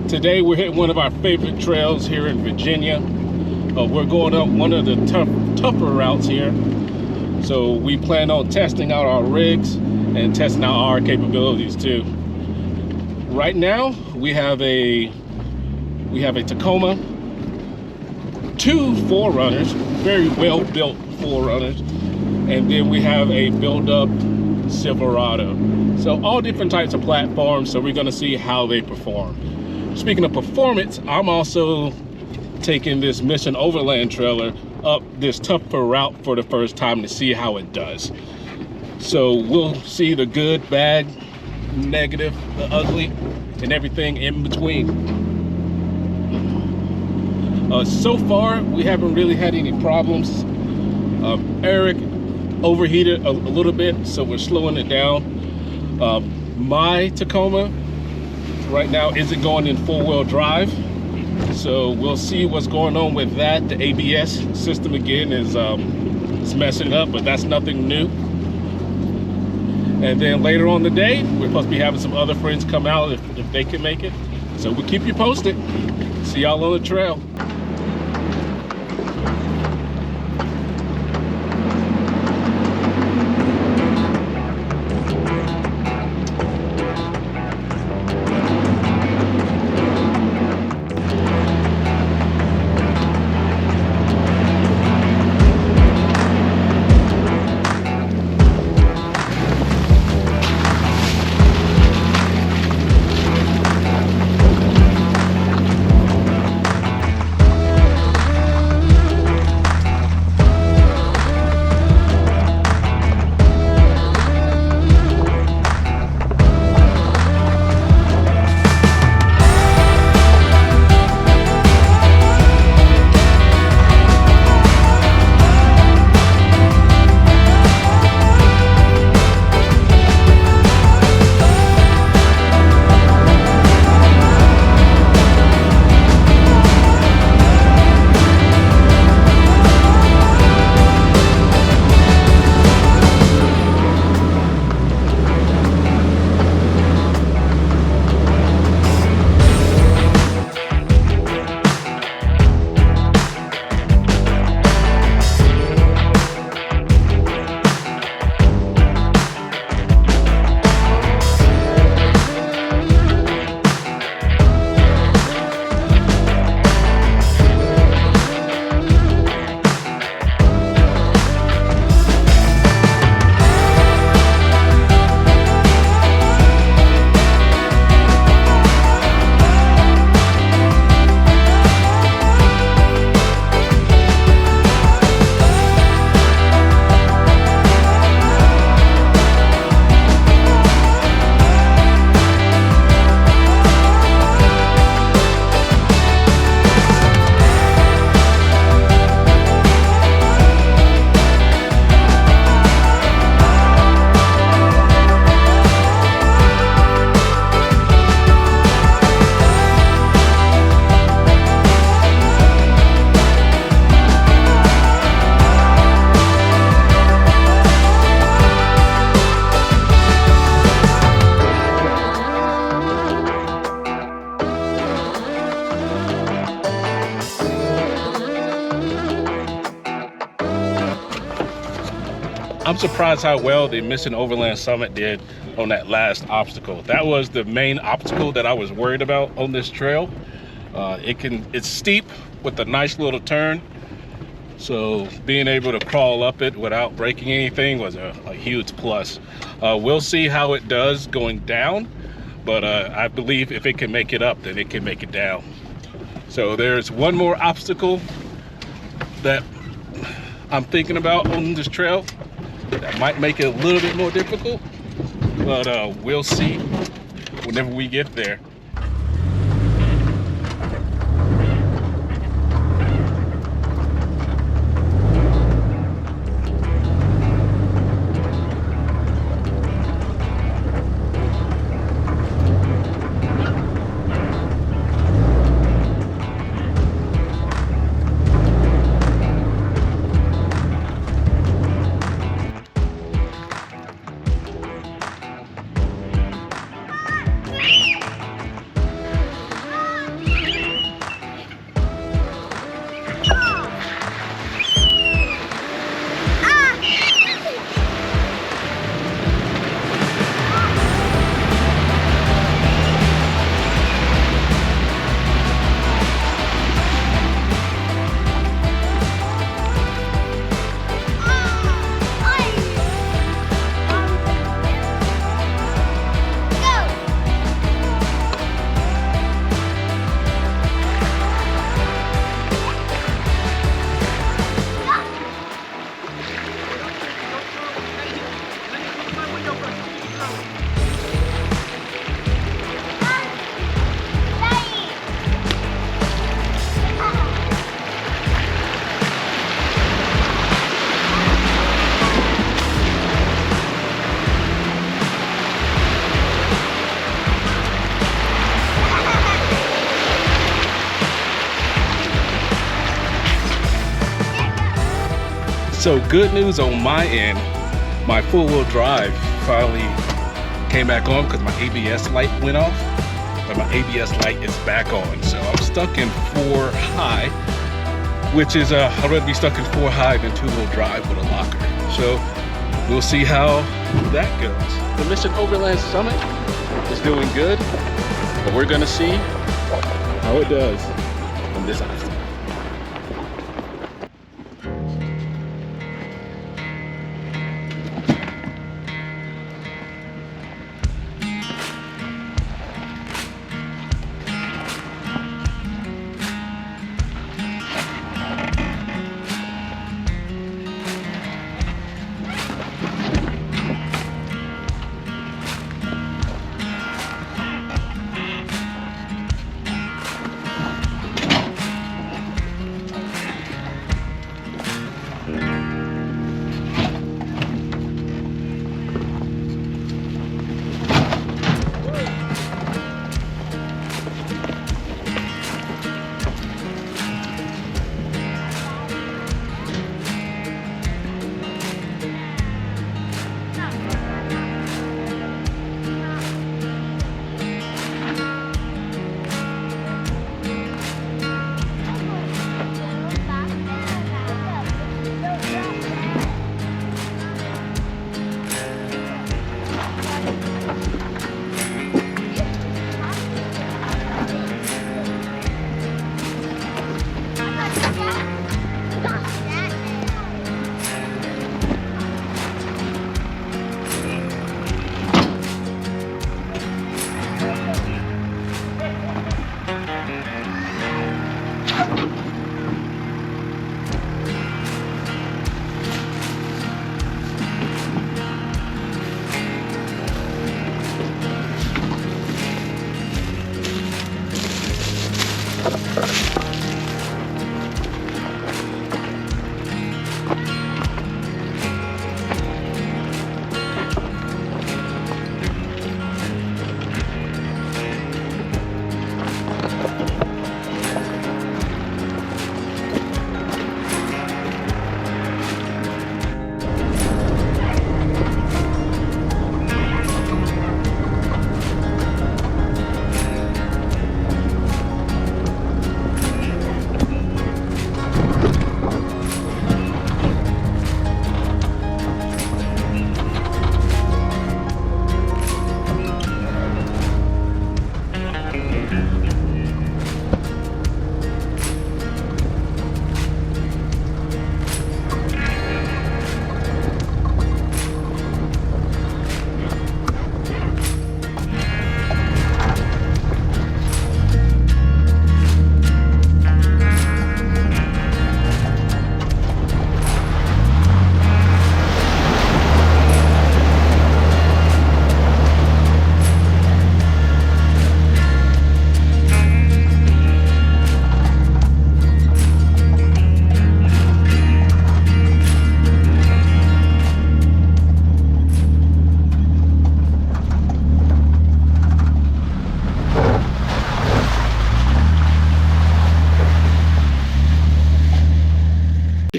Today we're hitting one of our favorite trails here in Virginia. We're going up one of the tougher routes here. So we plan on testing out our rigs and testing out our capabilities too. Right now we have a Tacoma, two 4Runners, very well built 4Runners, and then we have a build up Silverado. So all different types of platforms, so we're gonna see how they perform. Speaking of performance, I'm also taking this Mission Overland trailer up this tougher route for the first time to see how it does. So we'll see the good, bad, negative, the ugly, and everything in between. So far, we haven't really had any problems. Eric overheated a little bit, so we're slowing it down. My Tacoma right now isn't going in 4-wheel drive, so we'll see what's going on with that. The ABS system again is messing up, but that's nothing new. And then later on the day, we're supposed to be having some other friends come out if they can make it. So we'll keep you posted. See y'all on the trail. I'm surprised how well the Mission Overland Summit did on that last obstacle. That was the main obstacle that I was worried about on this trail. It's steep with a nice little turn, so being able to crawl up it without breaking anything was a huge plus. We'll see how it does going down, but I believe if it can make it up, then it can make it down. So there's one more obstacle that I'm thinking about on this trail that might make it a little bit more difficult, but we'll see whenever we get there. So good news on my end, my four-wheel drive finally came back on because my ABS light went off, but my ABS light is back on. So I'm stuck in 4 high, which is I'd rather be stuck in 4 high than 2-wheel drive with a locker. So we'll see how that goes. The Mission Overland Summit is doing good, but we're gonna see how it does on this obstacle.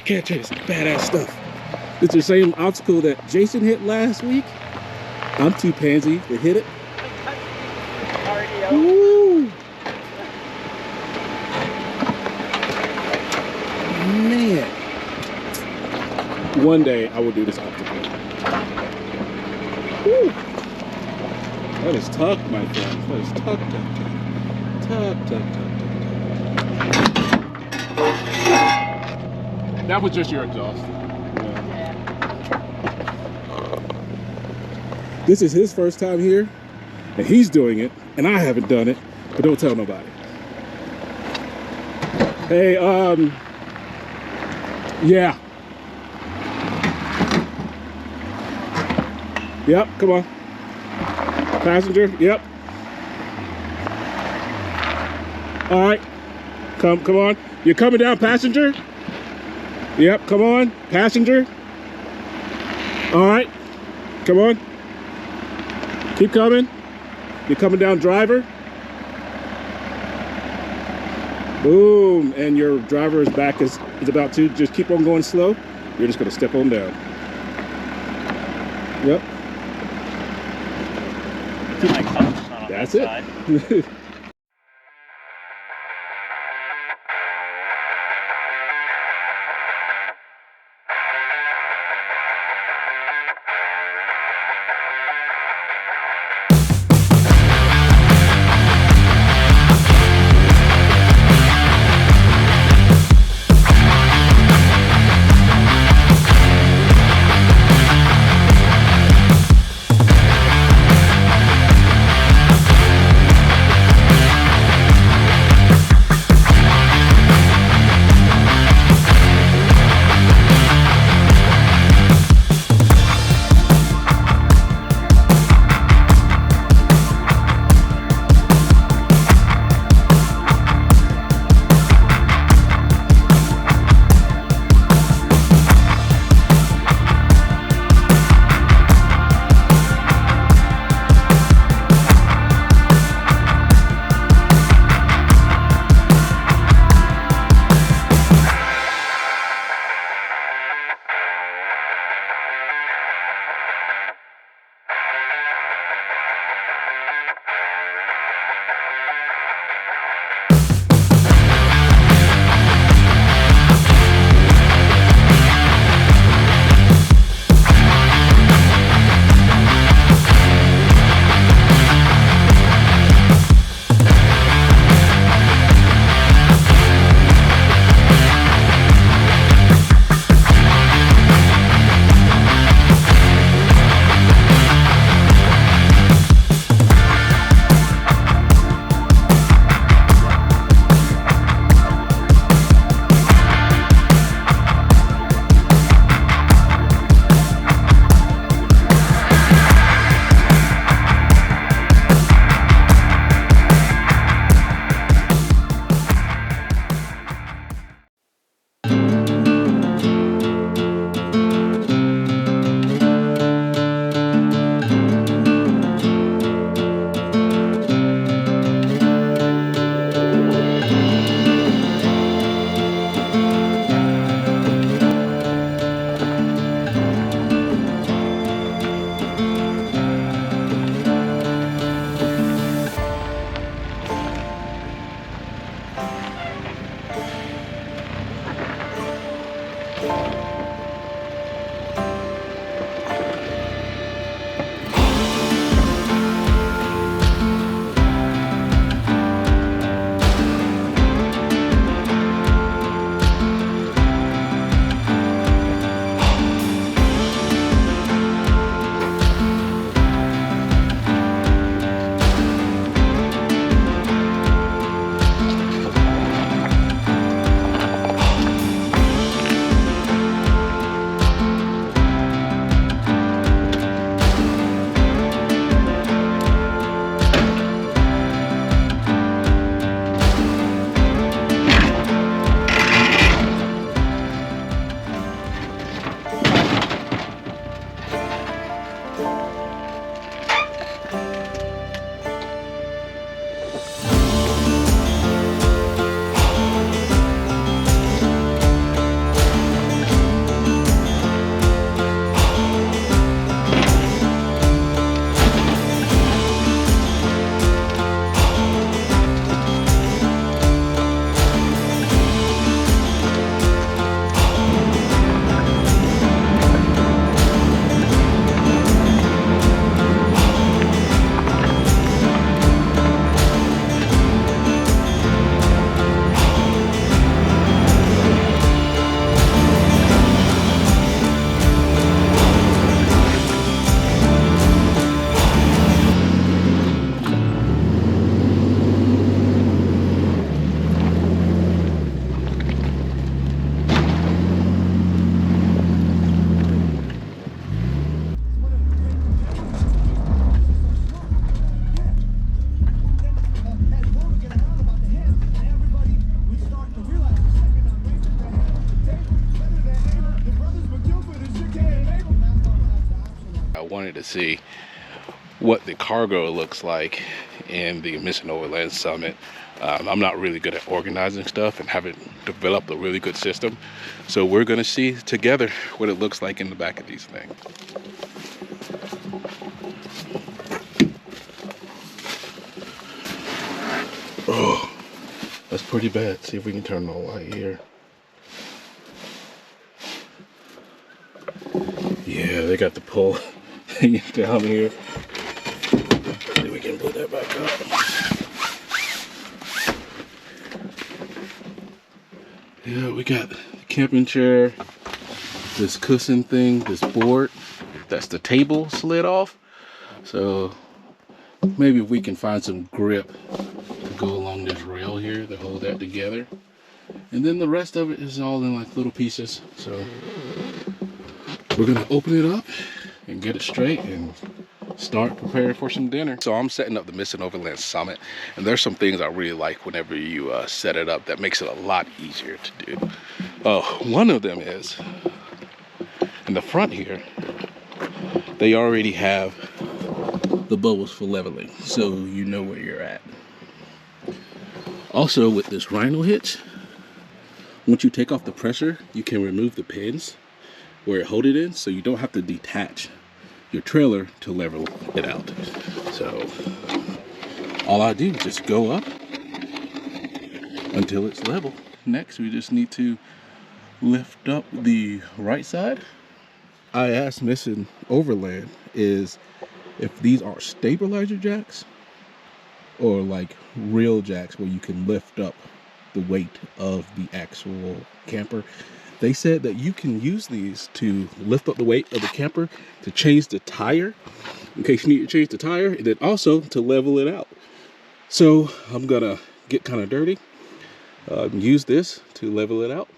Cat chase, badass stuff. It's the same obstacle that Jason hit last week. I'm too pansy to hit it. Woo! Man. One day I will do this obstacle. Woo! That is tuck, my friend. That is tuck, tuck, tuck. Tuck, tuck, tuck. That was just your exhaust. Yeah. This is his first time here, and he's doing it, and I haven't done it, but don't tell nobody. Hey, yeah. Yep, come on. Passenger, yep. All right, come on. You're coming down, passenger? Yep, come on, passenger. All right, come on. Keep coming. You're coming down, driver. Boom, and your driver's back is about to. Just keep on going slow. You're just gonna step on down. Yep. That's it. wanted to see what the cargo looks like in the Mission Overland Summit. I'm not really good at organizing stuff and haven't developed a really good system. So we're gonna see together what it looks like in the back of these things. Oh, that's pretty bad. See if we can turn the light here. Yeah, they got the pole hanging down here. Then we can put that back up. Yeah, we got the camping chair, this cushion thing, this board. That's the table slid off. So maybe if we can find some grip to go along this rail here to hold that together. And then the rest of it is all in like little pieces. So we're gonna open it up and get it straight and start preparing for some dinner. So I'm setting up the Missing Overland Summit, and there's some things I really like whenever you set it up that makes it a lot easier to do. One of them is in the front here, they already have the bubbles for leveling, so you know where you're at. Also with this Rhino hitch, once you take off the pressure, you can remove the pins where it hold it in, so you don't have to detach your trailer to level it out. So all I do is just go up until it's level. Next, we just need to lift up the right side. I asked Missing Overland is if these are stabilizer jacks or like real jacks where you can lift up the weight of the actual camper. They said that you can use these to lift up the weight of the camper, to change the tire, in case you need to change the tire, and then also to level it out. So I'm gonna get kind of dirty, use this to level it out.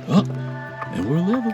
Up, and we're level.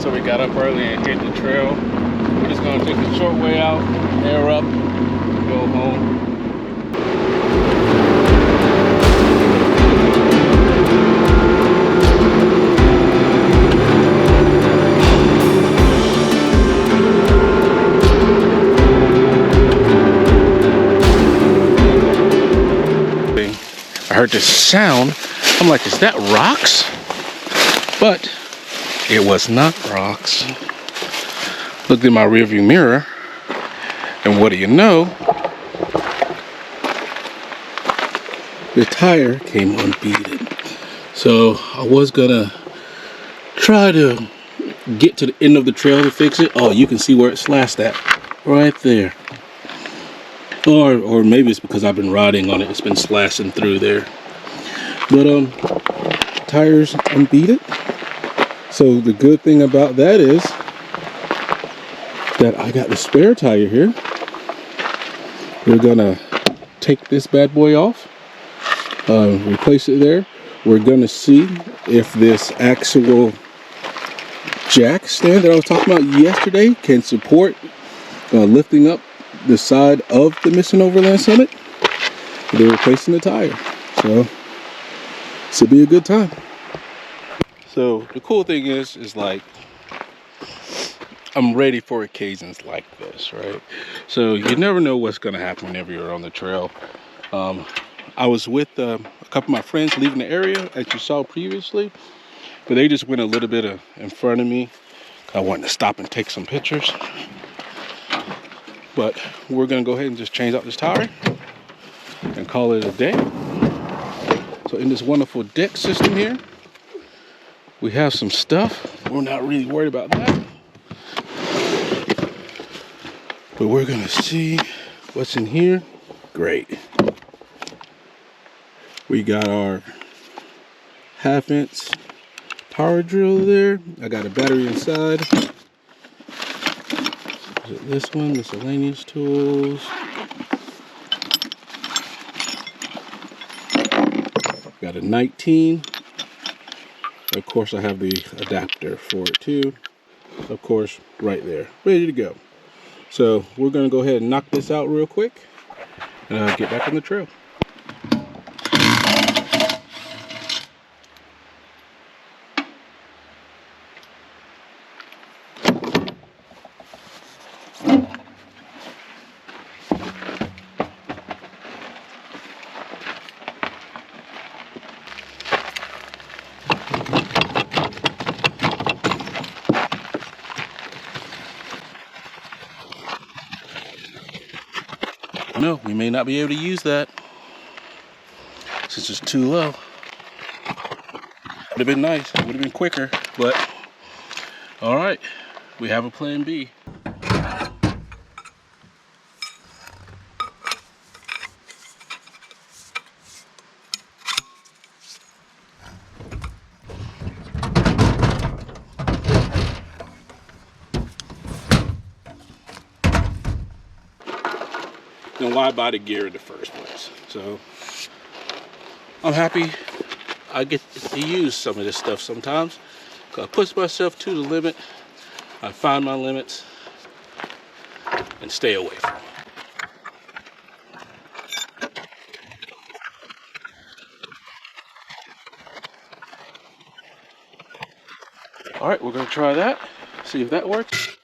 So we got up early and hit the trail. We're just gonna take the short way out, air up, go home. I heard this sound. I'm like, is that rocks? But it was not rocks. Looked in my rearview mirror, and what do you know? The tire came unbeaded. So I was gonna try to get to the end of the trail to fix it. Oh, you can see where it slashed at, right there. Or maybe it's because I've been riding on it. It's been slashing through there. But tires unbeaded. So the good thing about that is that I got the spare tire here. We're gonna take this bad boy off, replace it there. We're gonna see if this actual jack stand that I was talking about yesterday can support lifting up the side of the missing Overland Summit. They're replacing the tire, so this will be a good time. So the cool thing is like, I'm ready for occasions like this, right? So you never know what's gonna happen whenever you're on the trail. I was with a couple of my friends leaving the area, as you saw previously, but they just went a little bit in front of me. I wanted to stop and take some pictures. But we're gonna go ahead and just change out this tire and call it a day. So in this wonderful deck system here, we have some stuff. We're not really worried about that. But we're gonna see what's in here. Great. We got our 1/2" power drill there. I got a battery inside. Is it this one? Miscellaneous tools. Got a 19. Of course, I have the adapter for it too. Of course, right there, ready to go. So we're gonna go ahead and knock this out real quick and get back on the trail. No, we may not be able to use that since it's too low. Would have been nice, would have been quicker, but all right, we have a plan B. Then why buy the gear in the first place? So I'm happy I get to use some of this stuff sometimes. I push myself to the limit. I find my limits and stay away from them. All right, we're gonna try that, see if that works.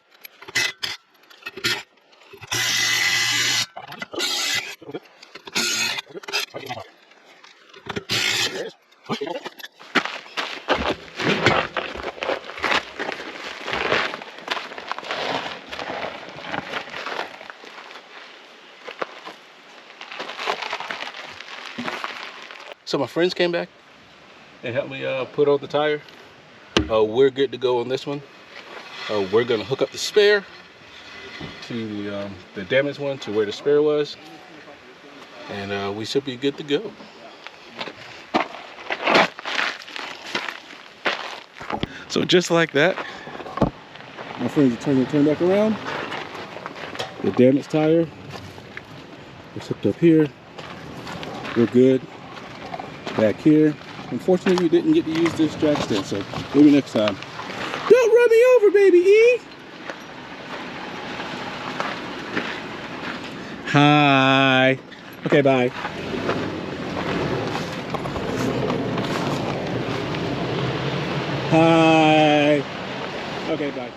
So my friends came back and helped me put on the tire. We're good to go on this one. We're gonna hook up the spare to the damaged one to where the spare was, and we should be good to go. So just like that, my friends are turn back around. The damaged tire is hooked up here. We're good. Back here. Unfortunately, we didn't get to use this jack stand, so maybe next time. Don't run me over, baby E! Hi. Okay, bye. Hi. Okay, bye.